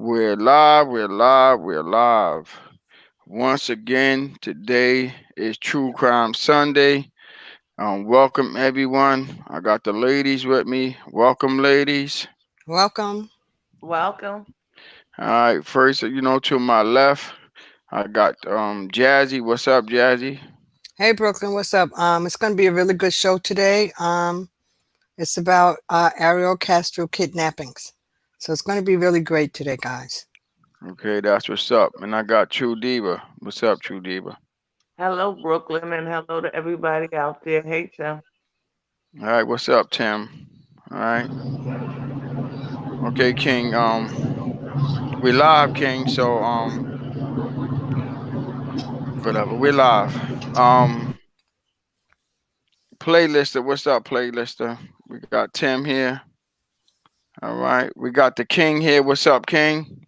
We're live, we're live, we're live. Once again, today is True Crime Sunday. Welcome everyone. I got the ladies with me. Welcome, ladies. Welcome. Welcome. All right, first, to my left, I got Jazzy. What's up, Jazzy? Hey, Brooklyn. What's up? It's going to be a really good show today. It's about Ariel Castro kidnappings. So it's going to be really great today, guys. Okay, that's what's up. And I got True Diva. What's up, True Diva? Hello, Brooklyn, and hello to everybody out there. Hey, Tim. All right, what's up, Tim? All right. Okay, King. We live, King. So whatever. We live. Playlister, what's up, playlister? We got Tim here. All right. We got the King here. What's up, King?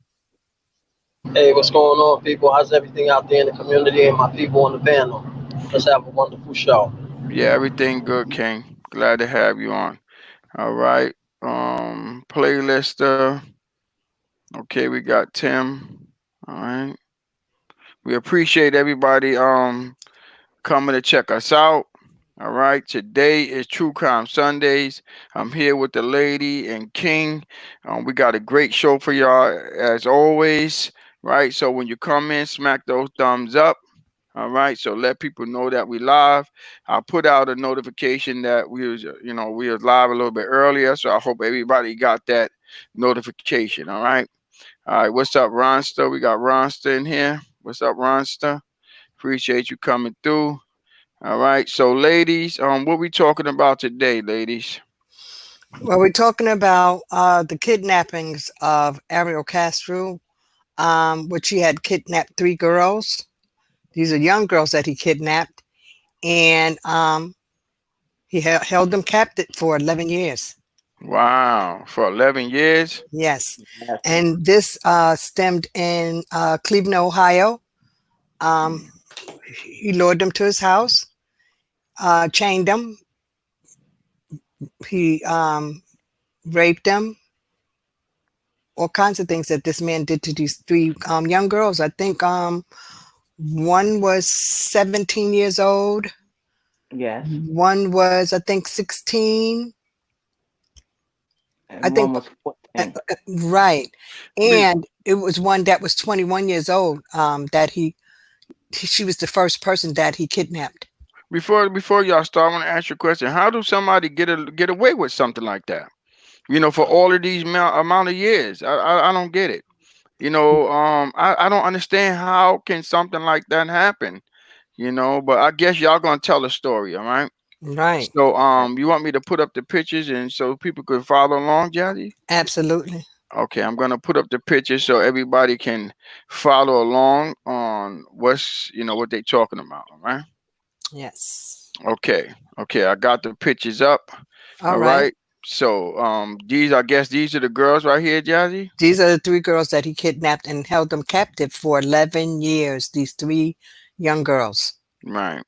Hey, what's going on, people? How's everything out there in the community and my people on the panel? Let's have a wonderful show. Yeah, everything good, King. Glad to have you on. All right. Playlister. Okay, we got Tim. All right. We appreciate everybody coming to check us out. All right, today is True Crime Sundays. I'm here with the lady and King. We got a great show for y'all as always. Right, so when you come in, smack those thumbs up. All right, so let people know that we live. I'll put out a notification that we was live a little bit earlier. So I hope everybody got that notification. All right. What's up, Ronster? We got Ronster in here. What's up, Ronster? Appreciate you coming through. All right. So, ladies, what we talking about today, ladies? Well, we're talking about the kidnappings of Ariel Castro, which he had kidnapped three girls. These are young girls that he kidnapped, and he held them captive for 11 years. Wow, for 11 years. Yes. Yes. And this stemmed in Cleveland, Ohio. Um, he lured them to his house, chained them. He raped them, all kinds of things that this man did to these three young girls. I think one was 17 years old, Yes. one was, I think, 16. I And one think, was 14. right. Be- And it was one that was 21 years old that she was the first person that he kidnapped. before y'all start, I want to ask you a question. How do somebody get away with something like that? For all of these amount of years, I don't get it. I don't understand how can something like that happen. But I guess y'all gonna tell a story, all right? Right. So you want me to put up the pictures and so people could follow along, Jazzy? Absolutely. Okay, I'm gonna put up the pictures so everybody can follow along on what they talking about. All right. Yes. Okay. Okay. I got the pictures up. All All right. right. So I guess these are the girls right here, Jazzy. These are the three girls that he kidnapped and held them captive for 11 years. These three young girls Right.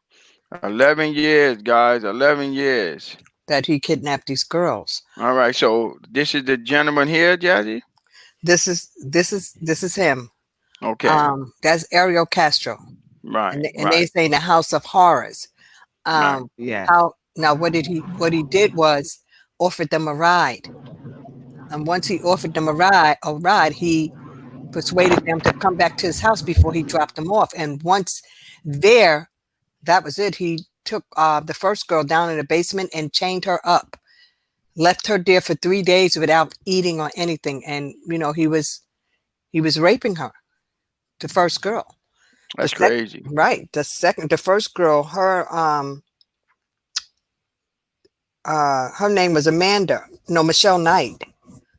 11 years, guys. 11 years. that he kidnapped these girls. All right. So this is the gentleman here, Jazzy. This is him. Okay. That's Ariel Castro, Right. and they Right. say the House of Horrors. Right. Yes. How now? What he did was offered them a ride, and once he offered them a ride, he persuaded them to come back to his house before he dropped them off. And once there, that was it. He took the first girl down in the basement and chained her up, left her there for 3 days without eating or anything. And he was raping her, the first girl. The That's second, crazy. right? The first girl, her name was Amanda. No, Michelle Knight.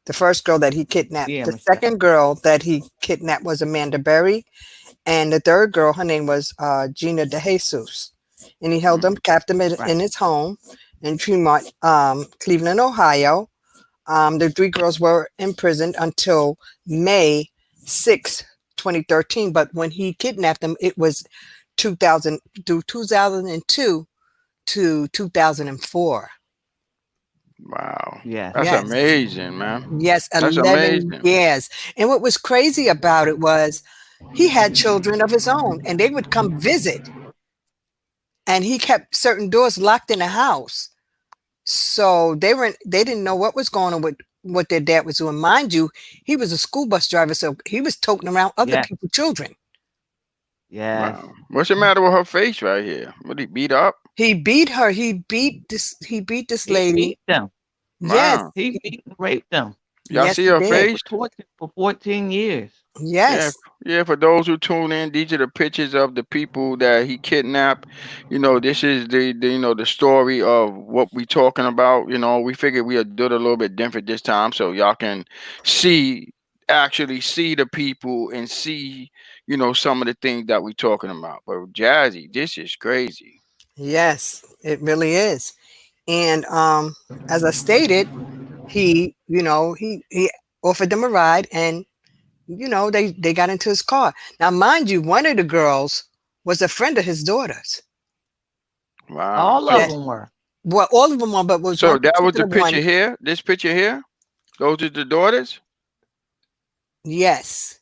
The first girl that he kidnapped. Yeah, The Michelle. second girl that he kidnapped was Amanda Berry, and the third girl, her name was Gina De Jesus, and he held them Mm, captive Right. in his home in Tremont, Cleveland, Ohio. The three girls were imprisoned until May 6th, 2013. But when he kidnapped them, it was 2000 through 2002 to 2004. Wow. Yes. That's Yes. amazing, man. Yes, That's 11 amazing. years. And what was crazy about it was he had children of his own and they would come visit and he kept certain doors locked in the house. So they didn't know what was going on with what their dad was doing. Mind you, he was a school bus driver, so he was toting around other Yes. people's children. Yes. Wow. What's the matter with her face right here? What, he beat up? He beat her. He beat this He lady. beat them. Yes. Wow. He beat and raped them. Y'all Yes, see he her They did. face? were tortured for 14 years. Yeah, Yes. yeah. For those who tune in, these are the pictures of the people that he kidnapped. You know, this is the story of what we talking about. You know, we figured we'd do it a little bit different this time, so y'all can see, actually see the people and see, some of the things that we talking about. But Jazzy, this is crazy. Yes, it really is. And as I stated, he offered them a ride and they got into his car. Now, mind you, one of the girls was a friend of his daughter's. Wow. All of So, That them were. well, all of them were, but was one so that was the particular picture one. here. This picture here. Those are the daughters. Yes,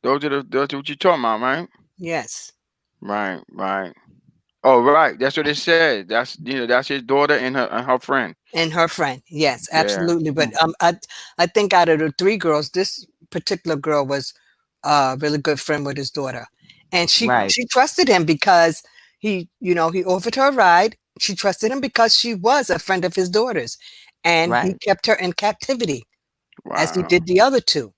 Those are what you talking about, right? yes, Right, right. Oh, right. That's what it said. That's his daughter and her friend. and her friend. Yes, Yeah. absolutely. But I think out of the three girls, this particular girl was a really good friend with his daughter, and she Right. she trusted him because he offered her a ride. She trusted him because she was a friend of his daughter's, and he Right. kept her in captivity as he Wow. did the other two.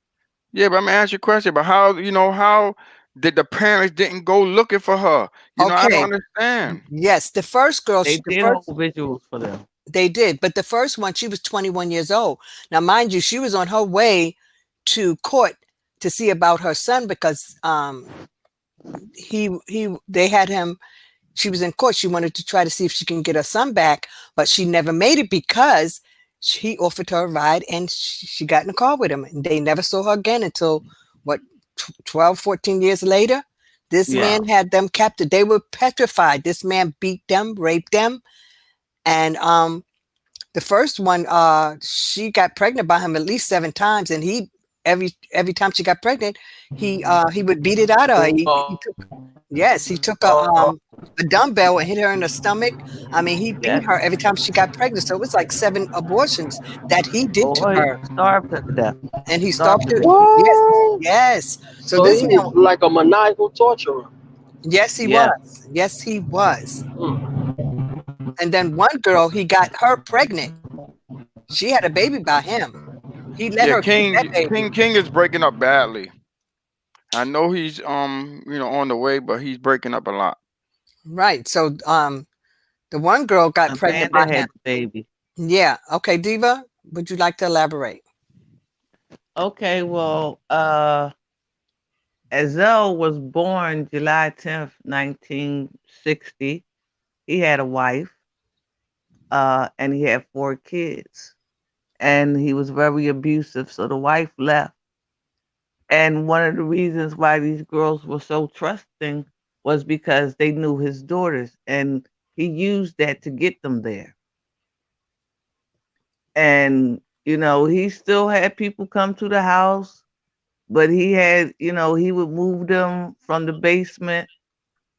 Yeah, but I'm gonna ask you a question. But how did the parents didn't go looking for her? I don't Okay, understand. yes, the first girl, They the did hold first visuals for them. they did, but the first one, she was 21 years old. Now, mind you, she was on her way to court to see about her son because they had him. She was in court. She wanted to try to see if she can get her son back, but she never made it because he offered her a ride and she got in the car with him, and they never saw her again until what 12, 14 years later. This Yeah. man had them captive. They were petrified. This man beat them, raped them, and the first one, she got pregnant by him at least 7 times, and he every time she got pregnant, he would beat it out of her. He took Yes, he took a dumbbell and hit her in the stomach. I mean, he beat Yes. her every time she got pregnant. So it was like 7 abortions that he did to Boy, her, starved her to death. and he Starved starved her her. to death. Yes, What? yes. So So this he man, was like a maniacal torturer. yes, he Yes. was. Yes, he was. Hmm. And then one girl, he got her pregnant. She had a baby by him. He let Yeah, her keep that King baby. King King is breaking up badly. I know he's on the way, but he's breaking up a lot. Right. So the one girl got pregnant by Amanda him. had the baby. Yeah. Okay, Diva, would you like to elaborate? Okay, well, Ezel was born July 10th, 1960. He had a wife, and he had 4 kids. And he was very abusive, so the wife left. And one of the reasons why these girls were so trusting was because they knew his daughters, and he used that to get them there. And he still had people come to the house, but he would move them from the basement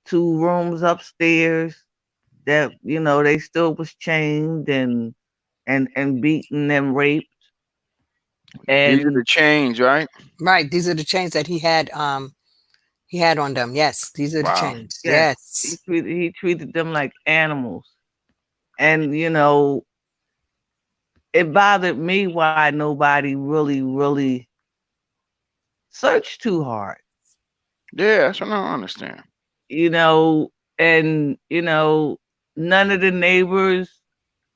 to rooms upstairs that they still was chained and beaten and raped. These are And the chains, right? Right. These are the chains that he had on them. Yes, these are the Wow. chains. yes, Yes. he treated them like animals. And it bothered me why nobody really searched too hard. Yeah, that's what I don't understand. you know and none of the neighbors,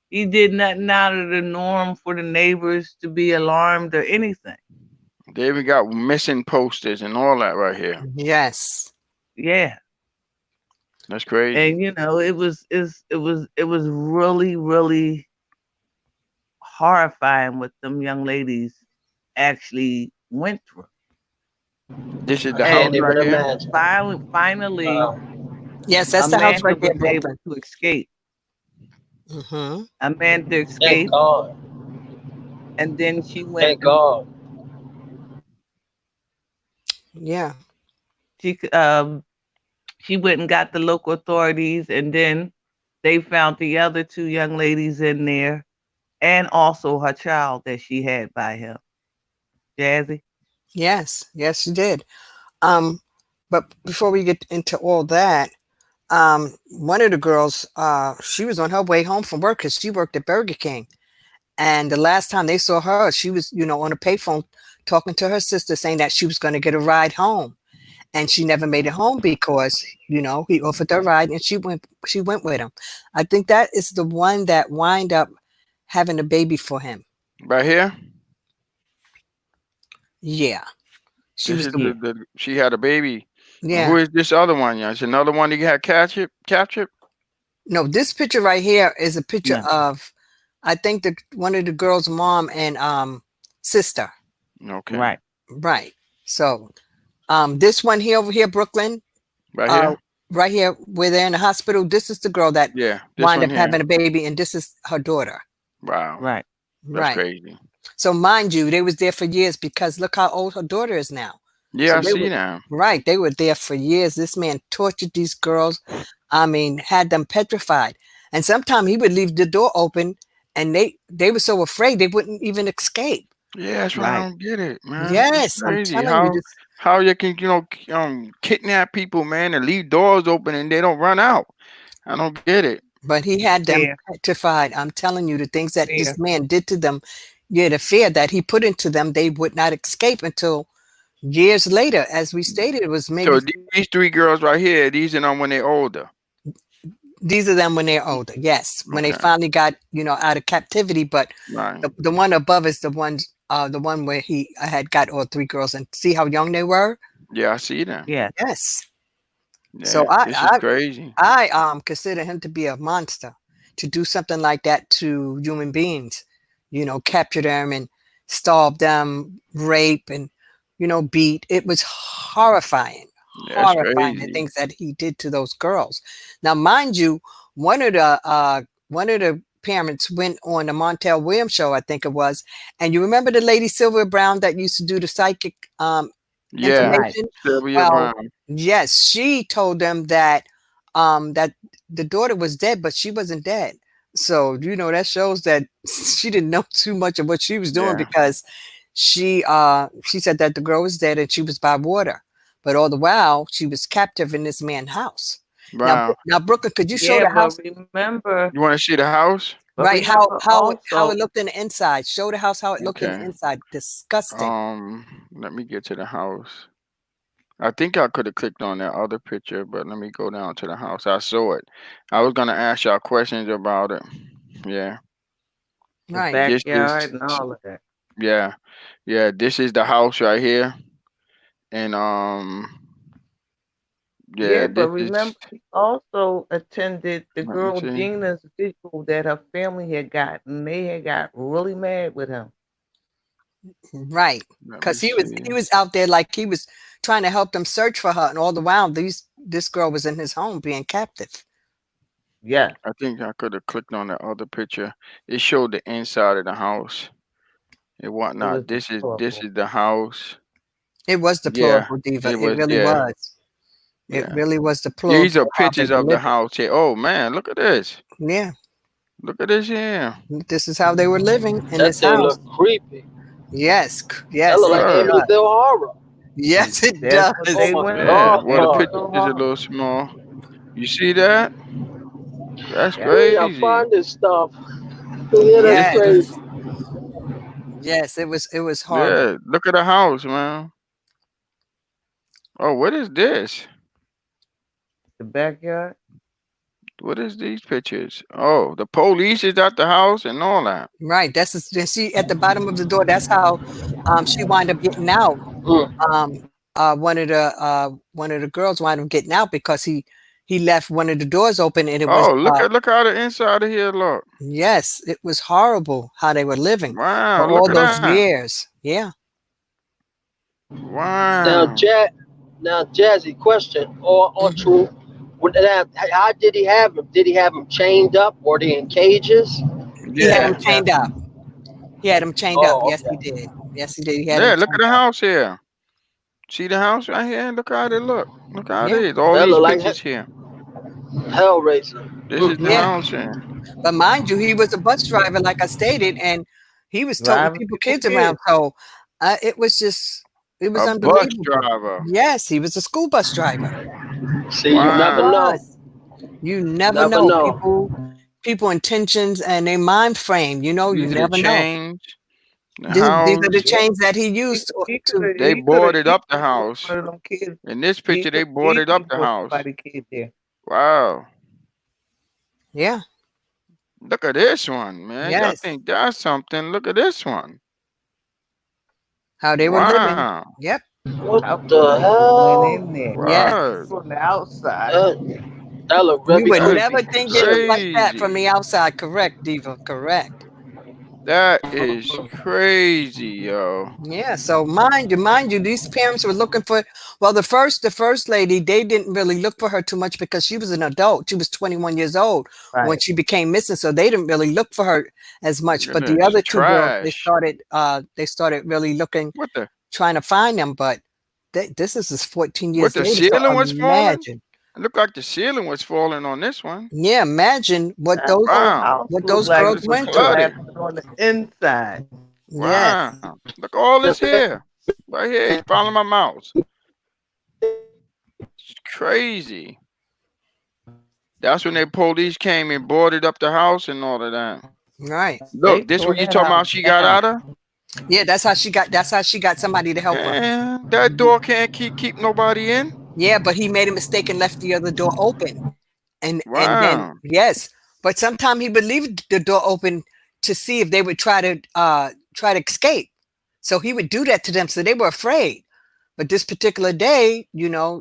he did nothing out of the norm for the neighbors to be alarmed or anything. They even got missing posters and all that right here. Yes. Yeah. That's crazy. And it was really horrifying what them young ladies actually went through. This is I the can't house And even right here. imagine. finally Wow. Yes, that's the house Amanda right there, was able Brooklyn. to escape. Mm-hmm. Amanda Thank escaped, God. and then she went Thank and God. Yeah. she she went and got the local authorities, and then they found the other two young ladies in there, and also her child that she had by him. Jazzy. Yes. Yes, she did. Um, but before we get into all that, one of the girls, she was on her way home from work because she worked at Burger King. And the last time they saw her, she was, on a payphone talking to her sister saying that she was going to get a ride home. And she never made it home because, he offered her a ride and she went with him. I think that is the one that wind up having a baby for him. Right here. Yeah. She This was is the, Yeah. the she had a baby. Who yeah. is this other one? Yeah, it's another one that got captured. Captured. No, this picture right here is a picture No. of, I think, one of the girl's mom and sister. Okay. Right. Right. So this one here over here, Brooklyn, Right uh, here. right here where they're in the hospital. This is the girl that Yeah. This wind one up here. having a baby, and this is her daughter. Wow. Right. That's Right. crazy. So mind you, they was there for years because look how old her daughter is now. Yeah, So I they see were now. right. They were there for years. This man tortured these girls. I mean, had them petrified. And sometimes he would leave the door open, and they were so afraid they wouldn't even escape. Yeah, that's why I Right. don't get it, man. It's Yes, I'm crazy telling you this. how you can kidnap people, man, and leave doors open and they don't run out. I don't get it. But he had them Fear. petrified. I'm telling you, the things that this Fear. man did to them, yeah, the fear that he put into them, they would not escape until years later. As we stated, it was So maybe these three girls right here, these are them when they're older. these are them when they're older. Yes, when they Okay. finally got out of captivity. But Right. the one above is the one where he had got all three girls, and see how young they were. Yeah, I see them. Yes. Yes. So Yeah, this is crazy. I consider him to be a monster to do something like that to human beings. Capture them and starve them, rape and beat. It was horrifying, Yeah, it's horrifying the crazy. things that he did to those girls. Now, mind you, one of the parents went on the Montel Williams show, I think it was, and you remember the lady Sylvia Brown that used to do the psychic Yeah, Right. information? Sylvia Well, Brown. yes, she told them that the daughter was dead, but she wasn't dead. So, that shows that she didn't know too much of what she was doing Yeah. because she said that the girl was dead and she was by water. But all the while she was captive in this man's house. Now, Wow. now Brooklyn, could you show Yeah, the but house? remember, You want to see the house? but Right, how remember how it how it also, looked in the inside. Show the house how it looked in the Okay. inside. Disgusting. Let me get to the house. I think I could have clicked on that other picture, but let me go down to the house. I saw it. I was gonna ask y'all questions about it. Yeah. the Right. This is backyard and all of that. yeah. Yeah, this is the house right here. And yeah, Yeah, this but is remember, he also attended the let me girl see. Gina's vigil that her family had gotten. They had got really mad with him. Right. Let me Because he was see. he was out there like he was trying to help them search for her, and all the while this girl was in his home being captive. Yes, I think I could have clicked on the other picture. It showed the inside of the house and it was whatnot. This deplorable. is the house. It was Yeah, deplorable, Diva. it It was. really Yeah, was. It yeah. really was These are deplorable how they pictures were of the living. house here. Oh man, look at this. Yeah, Look at this here. this is how they were living in That this thing house. look creepy. Yes, That yes, look it like Sure. does. Amityville horror. Yes, it That's what Oh they does. my went Yeah. for. God. Well, the Oh, picture Amityville is a Horror. little small. You see that? That's Yeah. where y'all crazy. find this stuff? Yeah, that's This Yes, is crazy. yes, it was horrible. yeah. Look at the house, man. Oh, what is this? The backyard. What is these pictures? Oh, the police is at the house and all that. Right. And see at the bottom of the door. That's how she wound up getting out. Mm. Um, one of the girls wound up getting out because he left one of the doors open, and it was Oh, look how the inside of here look. yes, it was horrible how they were living for Wow, all look at those that. years. Yeah. Now, Wow. Now, Jazzy, question or Hmm. true. How did he have them? Did he have them chained up? Were they in cages? He had them Yeah. Yeah. chained up. He had them chained up. Oh, Yes, he okay. did. Yes, he did. He had them Yeah, look at chained the up. house here. See the house right here? Look how it look. Look how it Yeah, is. All That these look like pictures here. Hellraiser. This is the Mm. yeah. house here. But mind you, he was a bus driver, like I stated, and he was toting Driving people people kids around. kids. So it was just, it was A bus unbelievable. driver. Yes, he was a school bus driver. See, you Yes, he never Wow. know. Was. You never Never know know. people intentions and their mind frame. You These are the never know. chains. The These are the house. yeah. chains that he used He could to. have They he could have boarded up the easily brought house. one of them kids. In this He picture, could they have boarded easily up the brought house. somebody kid there. Wow. Yeah. Look at this one, man. Y'all Yes. think that's something? Look at this one. How they were living. Wow. Yep. What How the they went hell? in there Yes. Wow. from the outside. That, that look You very would That's never creepy. think it looked like that from crazy. the outside. Correct, Diva. Correct. That is crazy, yo. Yeah, so mind you, these parents were looking for well, the first lady, they didn't really look for her too much because she was an adult. She was 21 years old when Right. she became missing, so they didn't really look for her as much. Look But at the this other two girls, trash. they started really looking, What the trying to find them, but this is just 14 what years the later. So ceiling was falling? imagine. It looked like the ceiling was falling on this one. Yeah, imagine That whole Wow. house what looked those Look, like girls this is went something through. flooded. happened on the inside. Yes. Wow. Look all this here. Right here. He's following my mouse. It's crazy. That's when the police came and boarded up the house and all of that. Right. They Look, this tore what you that talking house about she got down. out of? Yeah, that's how she got somebody to help her. Man, that door can't keep nobody in. Yeah, but he made a mistake and left the other door open. And then Wow. yes, but sometimes he would leave the door open to see if they would try to escape. So he would do that to them, so they were afraid. But this particular day,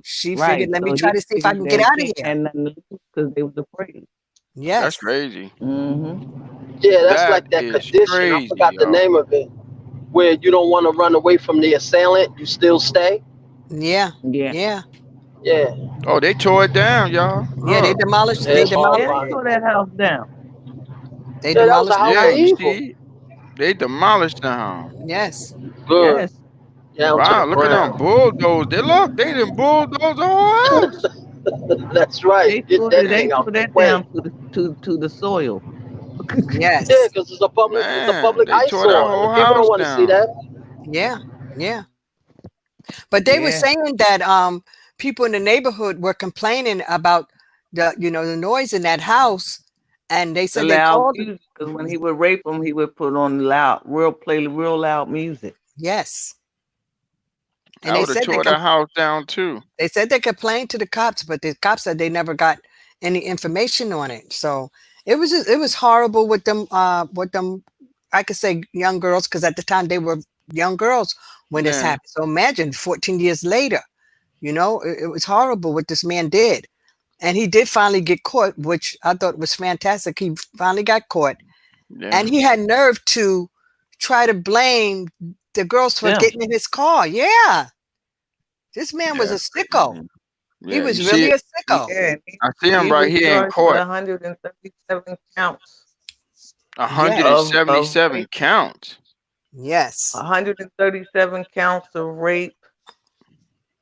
she figured, Right. let me So try he to see if I figured can get they out of can't here. have nothing to lose because they was afraid. That's Yes. crazy. Yeah, that's That like that is condition. I crazy, forgot the yo. name of it. Where you don't want to run away from the assailant, you still stay. Yeah. Yeah. Yeah. Yeah, Oh, they tore it down, y'all. Yeah, they Look. demolished yeah, they it's Yeah, demolished they it. horrifying. tore that house down. They Yeah, that was a demolished the house Yeah, of you house. evil. see, they demolished the house. Yes. Good, Yes. down to the Wow, look at them ground. bulldozed. They done bulldozed the whole house. That's right. Get that They thing tore out the that down way. to the soil. Yeah, Yes. because it's a Man, public they tore that eyesore. The whole people don't house want to see down. that. Yeah. Yeah. But they were Yeah. saying that people in the neighborhood were complaining about the noise in that house, and they The said they loud called. music, because when he would rape them, he would put on real loud music. Yes, and I would have tore that house down too. they said they complained to the cops, but the cops said they never got any information on it. So it was horrible with them. I could say young girls because at the time they were young girls when this Yeah, happened. So imagine 14 years later, it was horrible what this man did. And he did finally get caught, which I thought was fantastic. He finally got caught, and yeah. he had nerve to try to blame the girls for Them. getting in his car. Yeah, this man was Yeah, a that's sicko. crazy. He Yeah, you was see really it. a sicko. Yeah, I see him he right was here in charged with court. 137 counts Yes, of 177 rape, counts. yes, 137 counts of rape,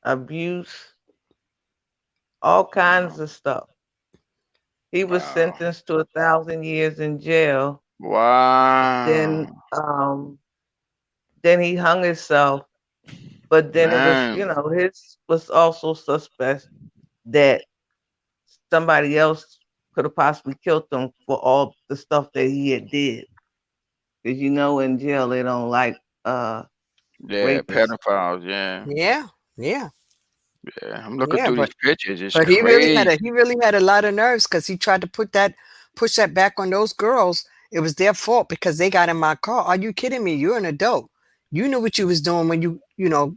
abuse, all kinds Wow, of stuff. He was wow, sentenced to 1,000 years in jail. wow, Then, then he hung himself. But then it was, man. his was also suspect that somebody else could have possibly killed him for all the stuff that he had did. Because in jail they don't like Yeah, rapists. pedophiles. Yeah, yeah, yeah, yeah. I'm looking yeah. through But these pictures. It's but he really had crazy. a lot of nerves because he tried to push that back on those girls. It was their fault because they got in my car. Are you kidding me? You're an adult. You knew what you was doing when you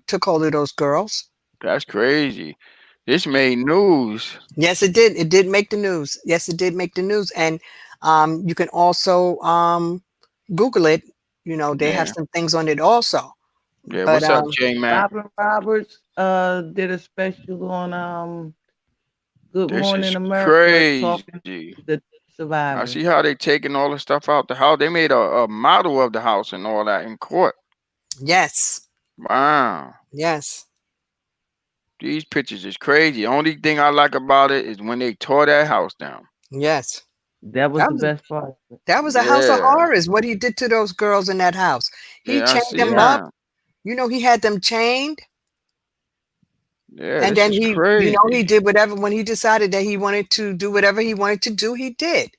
took hold of those girls. That's crazy. This made news. Yes, it did. It did make the news. Yes, it did make the news. And you can also Google it. They have Yeah, some things on it also. yeah. But What's up, J Mac? Robin Roberts did a special on Good This Morning is America talking crazy. to the I survivors. see how they taking all the stuff out the house. They made a model of the house and all that in court. Yes. Wow. Yes. These pictures is crazy. Only thing I like about it is when they tore that house down. Yes. That was That the was best part of it. that was a house of Yeah. horrors. What he did to those girls in that house. He Yeah, I chained see them Yeah. up. now. He had them chained, Yeah, and this then is he crazy. did whatever when he decided that he wanted to do whatever he wanted to do, he did.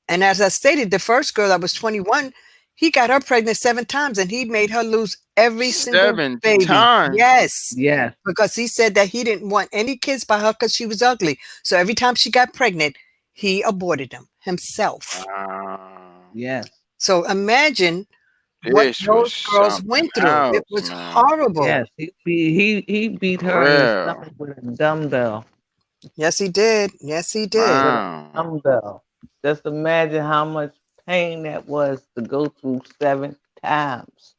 And as I stated, the first girl that was 21, he got her pregnant 7 times and he made her lose every single Seven baby. times. Yes. Yes. Because he said that he didn't want any kids by her because she was ugly. So every time she got pregnant, he aborted them himself. Wow. Yes. So imagine what This was those girls something went through. It else, was man. horrible. Yes. He beat For her in the real. stomach with a dumbbell. Yes, he did. Yes, he did. With a Wow. dumbbell. Just imagine how much pain that was to go through 7 times.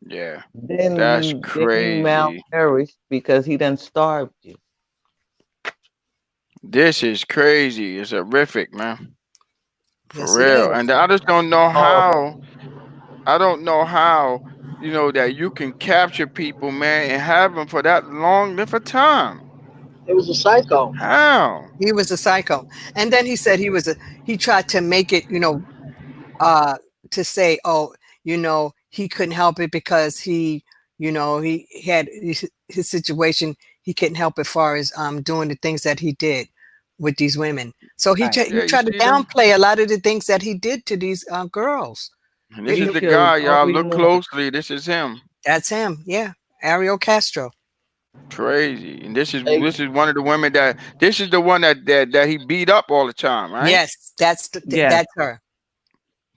Yeah. Then That's you crazy. malnourished because he done starved you. This is crazy. It's horrific, man. For Yes, it real. And is. I just don't know Horrible. how. I don't know how, that you can capture people, man, and have them for that long length of time. It was a psycho. How? He was a psycho. And then he said he tried to make it, uh to say, oh, he couldn't help it because he had his situation. He couldn't help it far as doing the things that he did with these women. So Right. he Yeah, you tried to see them? downplay a lot of the things that he did to these girls. And this It- is He it- the killed guy, y'all. Bobby Look Moore. closely. This is him. that's him. Yeah, Ariel Castro. Crazy. And this is Hey, this is one of the women that this is the one that he beat up all the time, right? Yes, Yes. that's her.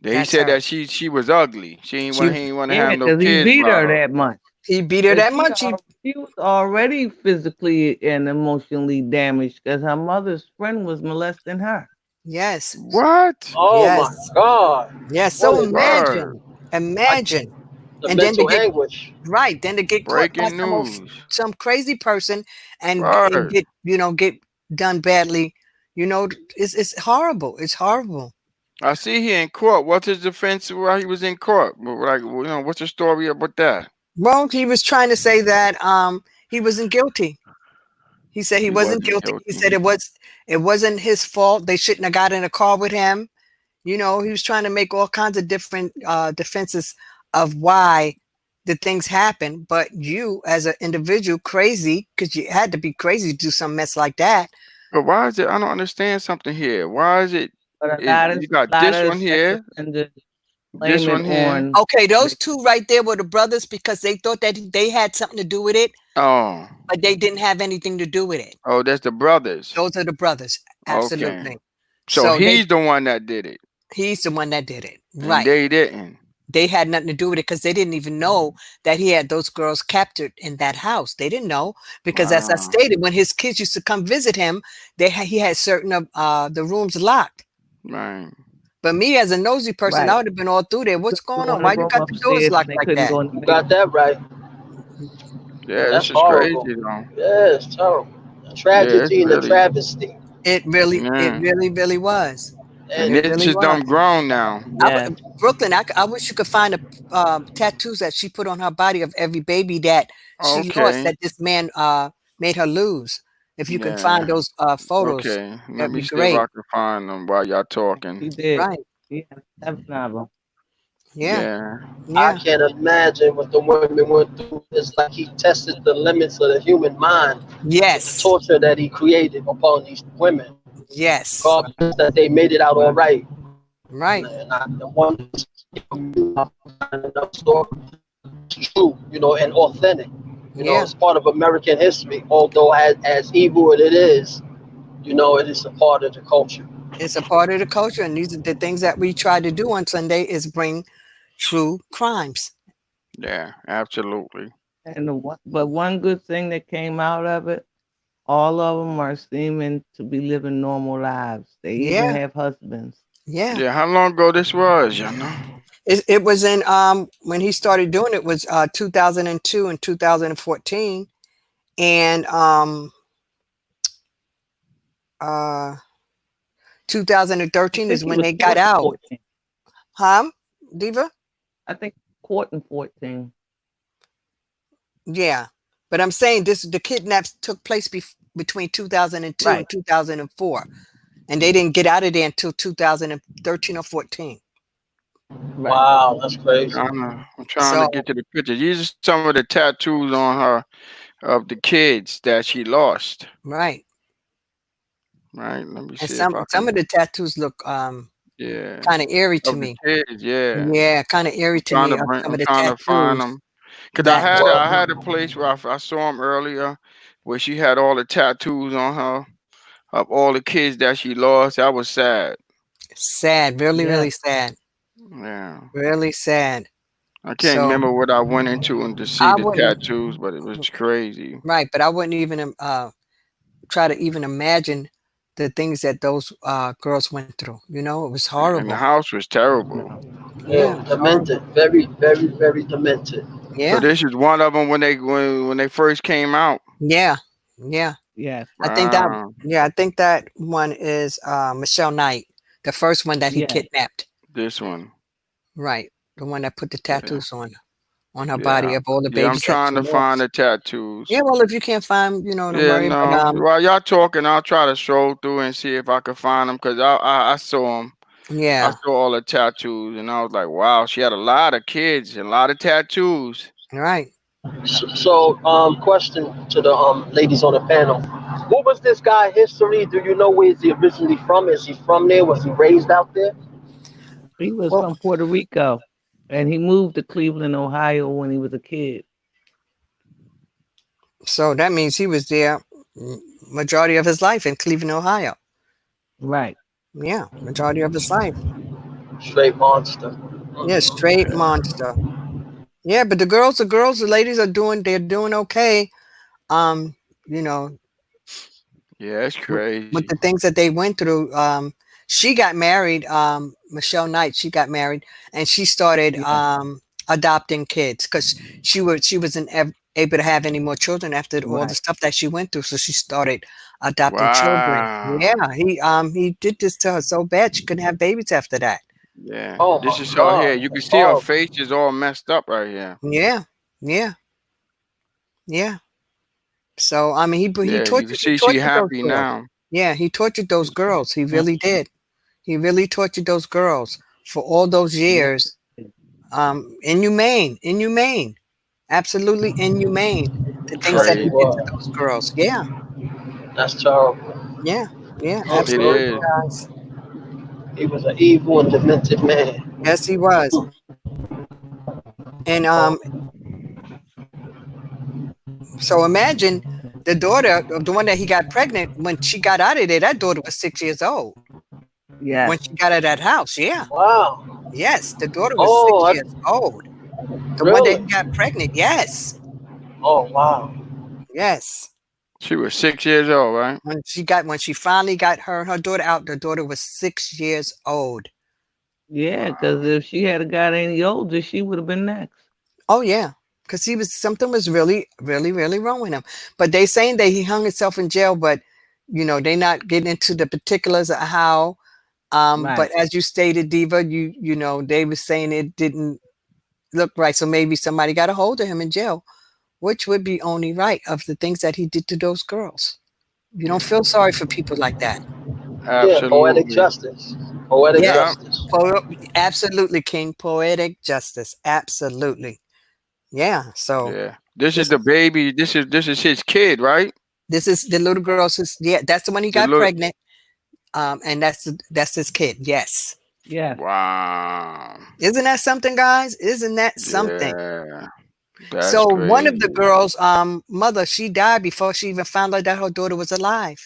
That he That's said her. that she was ugly. She He ain't want to have Yeah, no because he kids beat by her her. that much. he beat her Because that much. she was already physically and emotionally damaged because her mother's friend was molesting her. Yes, What? oh my yes, God. yes. What So is this? Word. I, imagine, the and then to mental get anguish. right, then to get caught by Breaking news. some crazy person and Word. get done badly. It's horrible. It's horrible. I see he in court. What's his defense while he was in court? Like, what's the story about that? Well, he was trying to say that he wasn't guilty. He said he He wasn't wasn't guilty. He guilty. said it wasn't his fault. They shouldn't have got in a car with him. He was trying to make all kinds of different defenses of why the things happen. But you, as an individual, crazy because you had to be crazy to do some mess like that. But why is it? I don't understand something here. Why is it? But You got lot this of one sex here, offenders this blame it one here. on Okay, the those two right there were the brothers because they thought that they had something to do with it, Oh, but they didn't have anything to do with it. oh, that's the brothers. Those are the brothers, Okay, absolutely. so So he's the one that did it, he's the one that did it, and right? they didn't. They had nothing to do with it because they didn't even know that he had those girls captured in that house. They didn't know because, as I Wow. stated, when his kids used to come visit him, he had certain of the rooms locked. Right. But me, as a nosy person, I right. would have been all through there. Took What's them going on? on the Why you room got the doors upstairs and locked they like couldn't that? go in the You got basement. that right. Yeah, this That's is crazy horrible. though. Yeah, it's terrible. A Yeah, it's tragedy and a really. travesty. It Yeah, really, really was. and It this really is them was. grown now. Yes. Brooklyn, I wish you could find the tattoos that she put on her body of every baby that she lost, Okay. that this man made her lose. If you can find Yeah. those photos, Okay. Let that'd me be see if I great. can find them while y'all He talking. did. Right. He has 7 of Yeah. Yeah. I Yeah. can't imagine what the women went through. It's like he tested the limits of the human mind with the Yes. torture that he created upon these women. Yes. God bless that they made it out all right. Right. And I wonder, enough story true, and authentic. Yeah. It's part of American history, although as evil as it is, it is a part of the culture. It's a part of the culture, and these are the things that we try to do on Sunday is bring true crimes. Yeah. Absolutely. them. But one good thing that came out of it, all of them are seeming to be living normal lives. They even Yeah. have husbands. Yeah. Yeah. How long ago this was? You know. It was in when he started doing it was 2002 and 2014, and uh I 2013 think is he when was they got caught in out. 14. Huh, Diva? I think caught in 14. Yeah. But I'm saying this the kidnaps took place between 2002 Right. and 2004. And they didn't get out of there until 2013 or 14. Right. Wow, that's crazy. I'm trying to So, get to the picture. These are some of the tattoos on her of the kids that she lost. right. Right. Let me And see if I some of can. the tattoos look Yeah. kind of eerie to Of the me. kids. Yeah. Yeah, kind of eerie to me of some I'm of the trying to find tattoos them because that Well, I had a place where I saw them earlier where she had all the tattoos on her of all the kids that she lost. That was sad. sad, really, Yeah. really sad. Yeah. Really sad. I can't So remember what I went into and to see I the wouldn't tattoos, but it was crazy. right, but I wouldn't even try to even imagine the things that those girls went through. You know, it was And the horrible. house was terrible. Yeah, yeah, it was demented. horrible. Very, very, very demented. So Yeah, this is one of them when they first came out. yeah, yeah. Yes. I think that Wow. yeah, I think that one is Michelle Knight, the first one that he Yes. kidnapped. This one. Right, the one that put the Yeah. tattoos on her body Yeah. of all the Yeah. I'm babies that trying she to find lost. the tattoos. Yeah, well, if you can't find, don't Yeah, worry. But no. While y'all talking, I'll try to stroll through and see if I can find them because I saw them. I yeah, saw all the tattoos and I was like, wow, she had a lot of kids and a lot of tattoos. right. So, question to the ladies on the panel: what was this guy history? Do you know where is he originally from? Is he from there? Was he raised out there? He was Well, from Puerto Rico and he moved to Cleveland, Ohio when he was a kid. so that means he was there majority of his life in Cleveland, Ohio. Right. Yeah, majority of his life. Straight monster. Yeah, straight monster. Yeah, but the ladies they're doing okay. Um, you know, Yeah, it's with crazy. the things that they went through. She got married, Michelle Knight, she got married and she started Yeah. adopting kids because she wasn't able to have any more children after all the Right. stuff that she went through. So she started adopting children. Wow. Yeah, he did this to her so bad she couldn't have babies after that. Yeah. Oh This my is her here. God, You can that's see her horrible. face is all messed up right here. Yeah, yeah, yeah. So I mean, Yeah, you can he see she tortured those happy girls. now. Yeah, he tortured those girls. He Mhm. really did. He really tortured those girls for all those Yes. years. Inhumane, inhumane, absolutely inhumane. The things Yes, that he he Crazy. did to was. those girls. Yeah, That's terrible. yeah, yeah, It absolutely, is. Uh-uh. guys. He was an evil and demented man. Yes, he was. And so imagine the daughter of the one that he got pregnant when she got out of there. That daughter was 6 years old when Yes. she got out of that house. Yeah, Wow. yes, the daughter was Oh, 6 years old. The one that really? he got pregnant. Yes, Oh, wow. yes. She was 6 years old, right? When she finally got her daughter out, the daughter was 6 years old. Yeah, Wow. because if she had got any older, she would have been next. Oh yeah, because he was something was really, really, really wrong with him. But they saying that he hung himself in jail, but they not getting into the particulars of how. But Right. as you stated, Diva, they were saying it didn't look right. So maybe somebody got a hold of him in jail, which would be only right of the things that he did to those girls. You don't Yeah. feel sorry for people like that. Yeah, poetic Absolutely. justice. Poetic Yes, Yeah. justice. po- absolutely, King. Poetic justice. Absolutely. Yeah. So Yeah. This is this the baby. This is his kid, right? this is the little girl. Yeah, that's the one he The got look. pregnant. And that's his kid. Yes. Yes. Wow. Isn't that something, guys? Isn't that something? Yeah. That's So one of the crazy. girls' mother, she died before she even found out that her daughter was alive.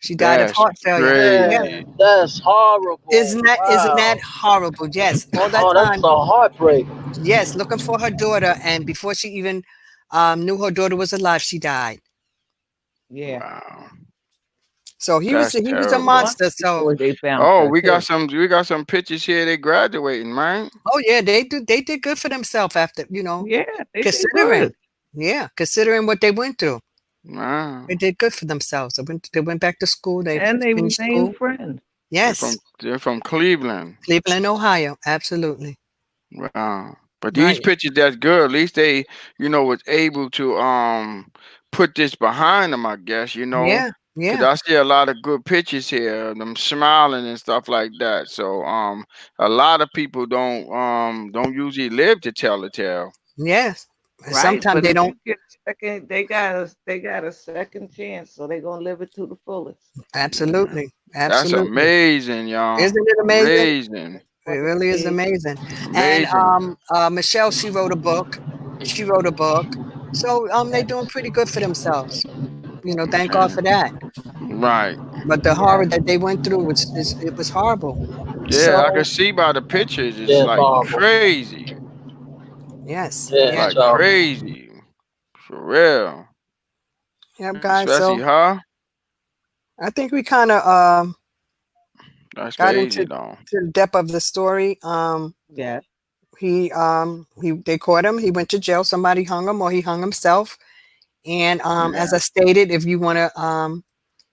She died of That's heart failure. Yeah. crazy. Man, that's horrible. Isn't that Wow. horrible? Yes. All that Oh, that's time, a heartbreak. yes, looking for her daughter, and before she even knew her daughter was alive, she died. Yeah. Wow. So That's he was a terrible. Months monster. So before they found Oh, her too. we got some pictures here. They graduating, right? oh yeah, they did good for themselves after Yeah, they did considering. good. Yeah, considering what they went through. Wow. They did good for themselves. They went back to school. They And they finished remain school. friends. Yes, They're from Cleveland. Cleveland, Ohio. Absolutely. Wow. But these Right. pictures, that's good. At least they, was able to put this behind them, I guess, Yeah. because Yeah. I see a lot of good pictures here, them smiling and stuff like that. So a lot of people don't usually live to tell the tale. Yes. And Right, sometimes but they if don't. you get a second, they got a second chance, so they gonna live it to the fullest. Yeah. Absolutely. That's Absolutely. amazing, y'all. Isn't it amazing? Amazing. It For the really is kids. amazing. And Amazing. Michelle, she wrote a book. She wrote a book. So they're doing pretty good for themselves. Thank God Yeah. for that. Right. But the Yeah. horror that they went through it was horrible. Yeah, I can So see by the pictures it's Yeah, it's like horrible. crazy. yes, Yeah, yeah, it's Like horrible. crazy. For real. yep, guys. Especially, So huh? I think we kind of That's got crazy into though. the depth of the story. Yeah. He they caught him. He went to jail. Somebody hung him, or he hung himself. And as Yeah. I stated, if you want to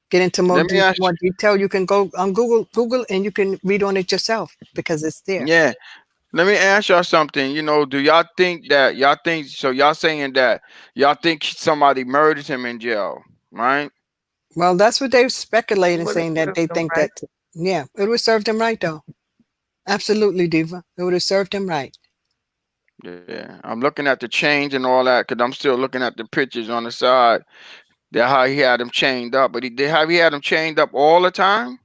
get into Let me ask more detail, you can go Google, and you can read on it yourself because it's there. yeah. Let me ask y'all something. Do y'all think so y'all saying that y'all think somebody murdered him in jail, right? Well, that's what they're speculating, Would have saying that served they them think right. that, yeah, it would have served him right, though. Absolutely, Diva. It would have served him right. Yeah. I'm looking at the chains and all that because I'm still looking at the pictures on the side. That how he had him chained up. But he did have he had him chained up all the time?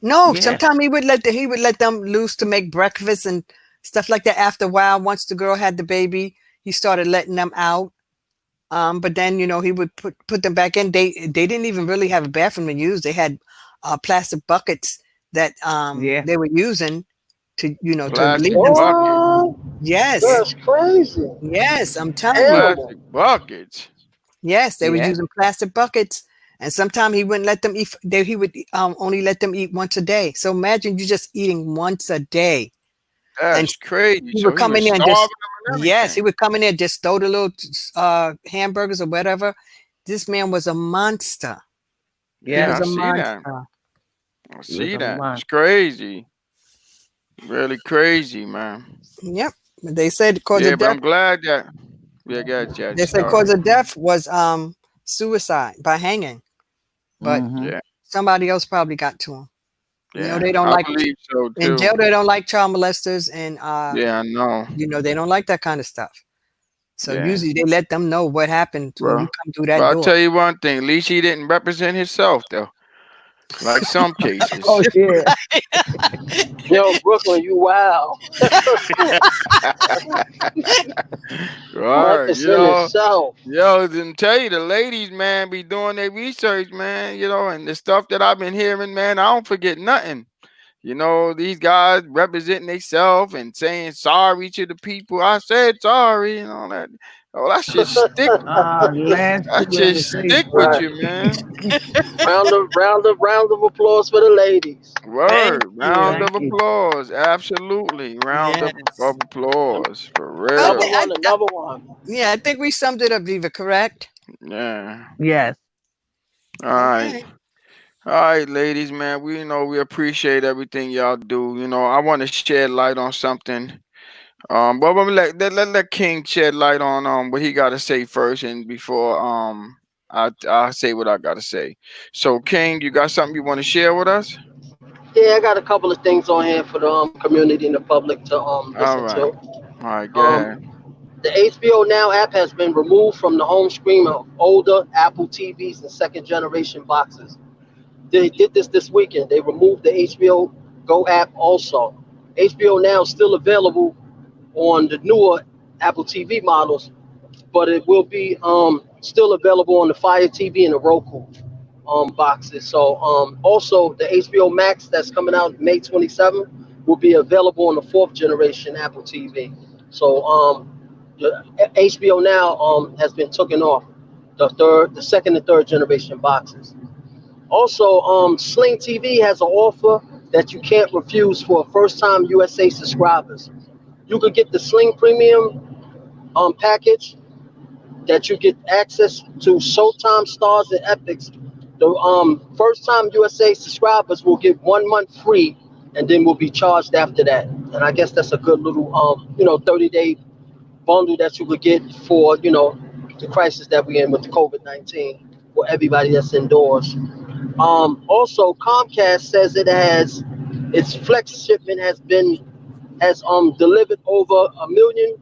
No, Yeah. sometimes he would let them loose to make breakfast and stuff like that. After a while, once the girl had the baby, he started letting them out. But then he would put them back in. They didn't even really have a bathroom to use. They had plastic buckets that Yeah. they were using to relieve Plastic themselves. bucket. What? Yes, That's crazy. yes, I'm telling you. Animal. Plastic buckets. Yes, they were Yeah. using plastic buckets, and sometimes he wouldn't let them eat. He would only let them eat once a day. So imagine you just eating once a day, and That's crazy. he So would he come in was there and starving just them and yes, he everything. would come in there just throw the little hamburgers or whatever. This man was a monster. He Yeah. Yeah, was I a see that. monster. I He was see a that. It's monster. crazy. Really crazy, man. Yep. They said cause Yeah, of but death. I'm glad that yeah, Judge, They said cause sorry. of death was suicide by hanging, but Mm-hmm. Yeah, somebody else probably got to him. yeah. They don't I like believe so in too. jail. They don't like child molesters, and Yeah, I know. they don't like that kind of stuff. So Yeah. usually they let them know what happened when you Well, come through that I'll door. tell you one thing. At least he didn't represent himself though. Like some Oh cases. yeah. Yo, Brooklyn, you wow. Right, Represent itself. Then tell you the ladies, man, be doing their research, man, and the stuff that I've been hearing, man, I don't forget nothing. These guys representing themselves and saying sorry to the people. I said sorry and all that. Oh, that should stick. Last That two should in the case, stick with right? Right. you, man. Round of applause for the ladies. Thank Word. Round you. Thank of you. applause. Absolutely. Round Of of applause. For Well, Another real. one, another one. yeah, I think we summed it up, Viva. Correct? Yeah. Yes. All right. Okay. All right, ladies, man. We appreciate everything y'all do. I want to shed light on something. But let King shed light on what he got to say first, and before I say what I got to say. So, King, you got something you want to share with us? Yeah, I got a couple of things on here for the community and the public to All listen right. to. All right. Go ahead. Um, the HBO Now app has been removed from the home screen of older Apple TVs and second generation boxes. They did this weekend. They removed the HBO Go app also. HBO Now is still available on the newer Apple TV models, but it will be still available on the Fire TV and the Roku boxes. So also the HBO Max that's coming out May 27th will be available on the fourth generation Apple TV. So the HBO Now has been taken off the second and third generation boxes. Also, Sling TV has an offer that you can't refuse for first time USA subscribers. You could get the Sling Premium package that you get access to Showtime Stars and Epics. The first time USA subscribers will get 1 month free, and then will be charged after that. And I guess that's a good little 30-day bundle that you could get for the crisis that we're in with the COVID-19 for everybody that's indoors. Also, Comcast says it has its flex shipment has delivered over 1 million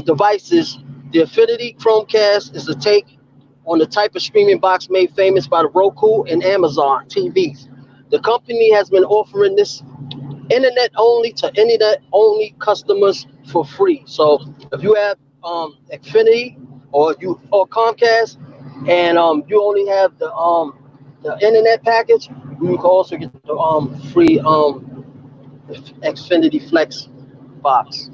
devices. The Affinity Chromecast is a take on the type of streaming box made famous by the Roku and Amazon TVs. The company has been offering this internet only customers for free. So if you have Xfinity or Comcast, and you only have the internet package, you can also get the free Xfinity Flex box.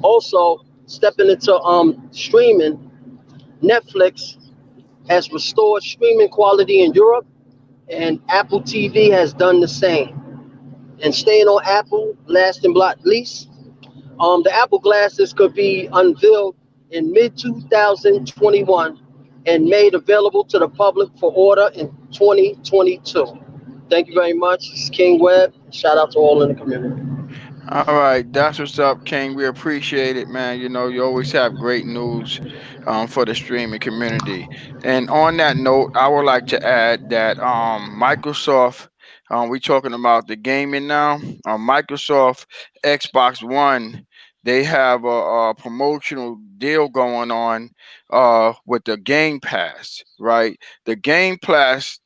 Also, stepping into streaming, Netflix has restored streaming quality in Europe, and Apple TV has done the same. And staying on Apple, last and not least, the Apple glasses could be unveiled in mid 2021 and made available to the public for order in 2022. Thank you very much. It's King Webb. Shout out to all in the community. All right, that's what's up, King. We appreciate it, man. You know, you always have great news for the streaming community. And on that note, I would like to add that Microsoft, we're talking about the gaming now. Microsoft Xbox One, they have a promotional deal going on with the Game Pass, right? The Game Pass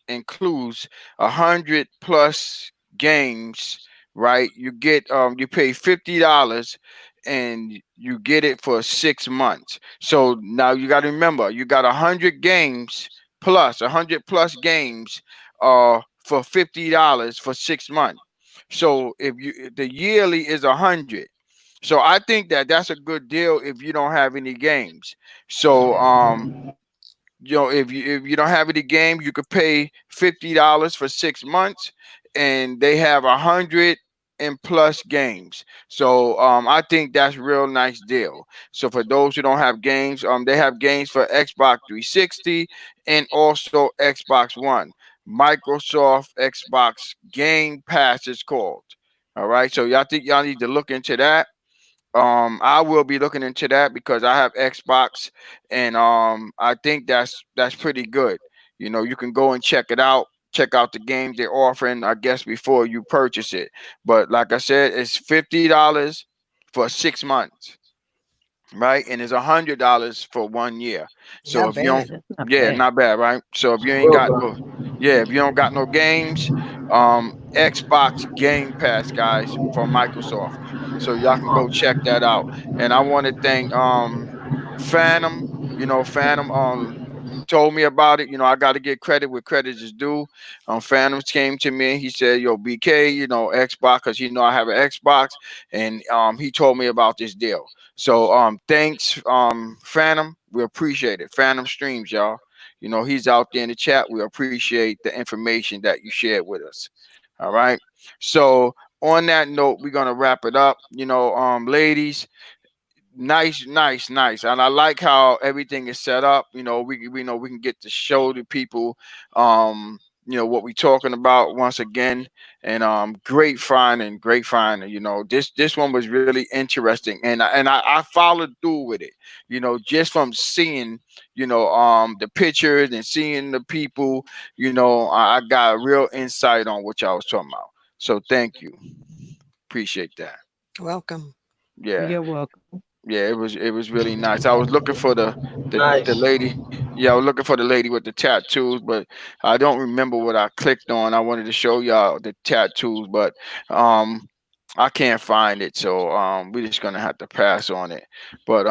includes 100 plus games, right? You pay $50 and you get it for 6 months. So now you got to remember, you got 100 games plus 100 plus games for $50 for 6 months. So if the yearly is 100, so I think that that's a good deal if you don't have any games. So if you don't have any game, you could pay $50 for 6 months, and they have 100 and plus games. So I think that's a real nice deal. So for those who don't have games, they have games for Xbox 360 and also Xbox One. Microsoft Xbox Game Pass is called. All right, so y'all think y'all need to look into that. I will be looking into that because I have Xbox, and I think that's pretty good. You know, you can go and check out the games they're offering, I guess, before you purchase it. But like I said, it's $50 for 6 months, right? And it's $100 for 1 year. So Not if you don't, bad. That's not yeah, bad. not bad, right? So if you ain't Real got no, good. yeah, if you don't got no games, Xbox Game Pass, guys, for Microsoft. So y'all can go check that out. And I want to thank Phantom. You know, Phantom told me about it. You know, I got to get credit where credit is due. Phantoms came to me. He said, "Yo, BK, you know, Xbox, because he know I have an Xbox, and he told me about this deal. So thanks, Phantom. We appreciate it. Phantom Streams, y'all. You know, he's out there in the chat. We appreciate the information that you shared with us. All right. So on that note, we're gonna wrap it up. You know, ladies, nice, nice, nice. And I like how everything is set up. You know, we know we can get to show the people what we talking about once again. And great finding. You know, this one was really interesting, and I followed through with it. You know, just from seeing the pictures and seeing the people. You know, I got a real insight on what y'all was talking about. So thank you, appreciate that. Welcome. Yeah. You're welcome. Yeah, it was really nice. I was looking for the Nice. lady. Yeah, I was looking for the lady with the tattoos, but I don't remember what I clicked on. I wanted to show y'all the tattoos, but um I can't find it, so we're just gonna have to pass on it. But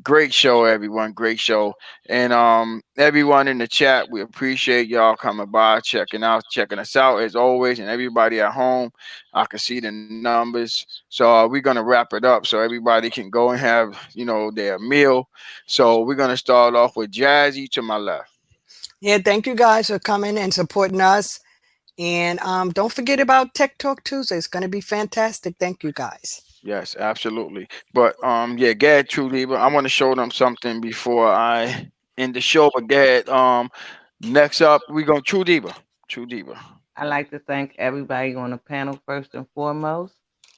great show, everyone. Great show, and everyone in the chat, we appreciate y'all coming by, checking us out as always, and everybody at home. I can see the numbers, so we're gonna wrap it up so everybody can go and have their meal. So we're gonna start off with Jazzy to my left. Yeah, thank you guys for coming and supporting us. And don't forget about Tech Talk Tuesday. It's going to be fantastic. Thank you guys. Yes, absolutely. But yeah, Gad, True Diva, I want to show them something before I end the show. But Gad, next up we go True Diva. True Diva. I'd like to thank everybody on the panel first and foremost.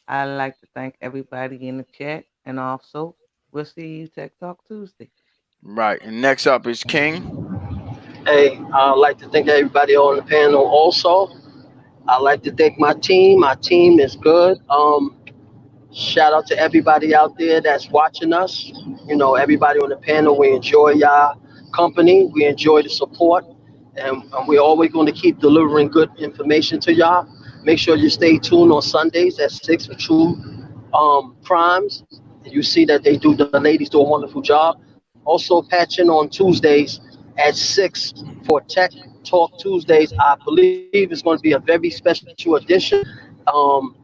I'd like to thank everybody in the chat, and also we'll see you Tech Talk Tuesday. Right. And next up is King. Hey, I'd like to thank everybody on the panel also. I'd like to thank my team. My team is good. Shout out to everybody out there that's watching us. You know, everybody on the panel, we enjoy y'all company. We enjoy the support. And we're always going to keep delivering good information to y'all. Make sure you stay tuned on Sundays at 6 for True Crimes. And you see that the ladies do a wonderful job. Also, patch in on Tuesdays at 6 for Tech Talk Tuesdays. I believe it's going to be a very special edition. Um,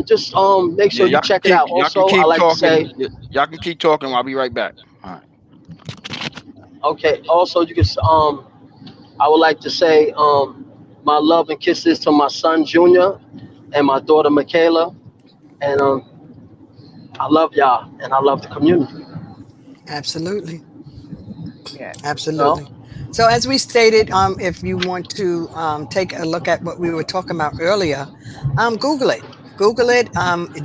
just make sure you Yeah, check it out. y'all Also, can I keep like to say, talking. Y'all can keep talking. I'll be right back. All right. okay. Also, you can I would like to say my love and kisses to my son Junior and my daughter Michaela, and I love y'all and I love the community. Absolutely. Yes. Absolutely. So, So, as we stated, if you want to take a look at what we were talking about earlier, Google it. Google it.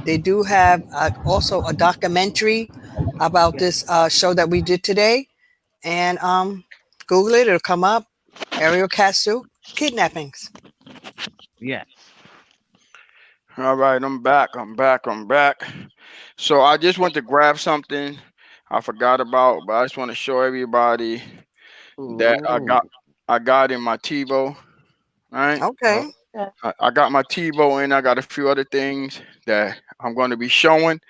They do have also a documentary about Yes. this show that we did today. And Google it, it'll come up. Ariel Castro, Kidnappings. Yes. All right, I'm back. I'm back. I'm back. So I just want to grab something I forgot about, but I just want to show everybody that Ooh. I got in my TiVo. All right. Okay. Okay. I got my TiVo and I got a few other things that I'm going to be showing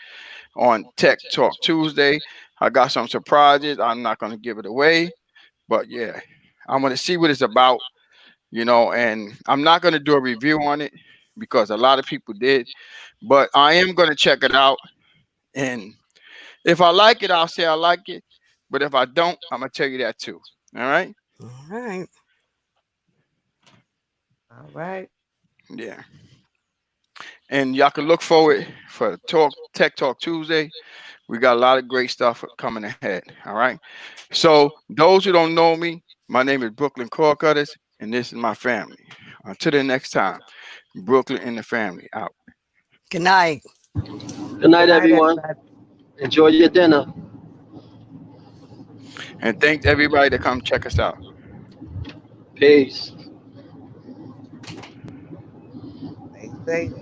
on Tech Talk Tuesday. I got some surprises. I'm not going to give it away, but yeah, I'm going to see what it's about, and I'm not going to do a review on it because a lot of people did, but I am going to check it out. And if I like it, I'll say I like it. But if I don't, I'm going to tell you that too. All right. All right. All right. Yeah. And y'all can look forward for Tech Talk Tuesday. We got a lot of great stuff coming ahead. All right. So those who don't know me, my name is Brooklyn Core Cutters, and this is my family. Until the next time, Brooklyn and the family out. Good night. good Good night, night, everyone. everybody. Enjoy your dinner. And thanks everybody to come check us out. Peace. Stay safe.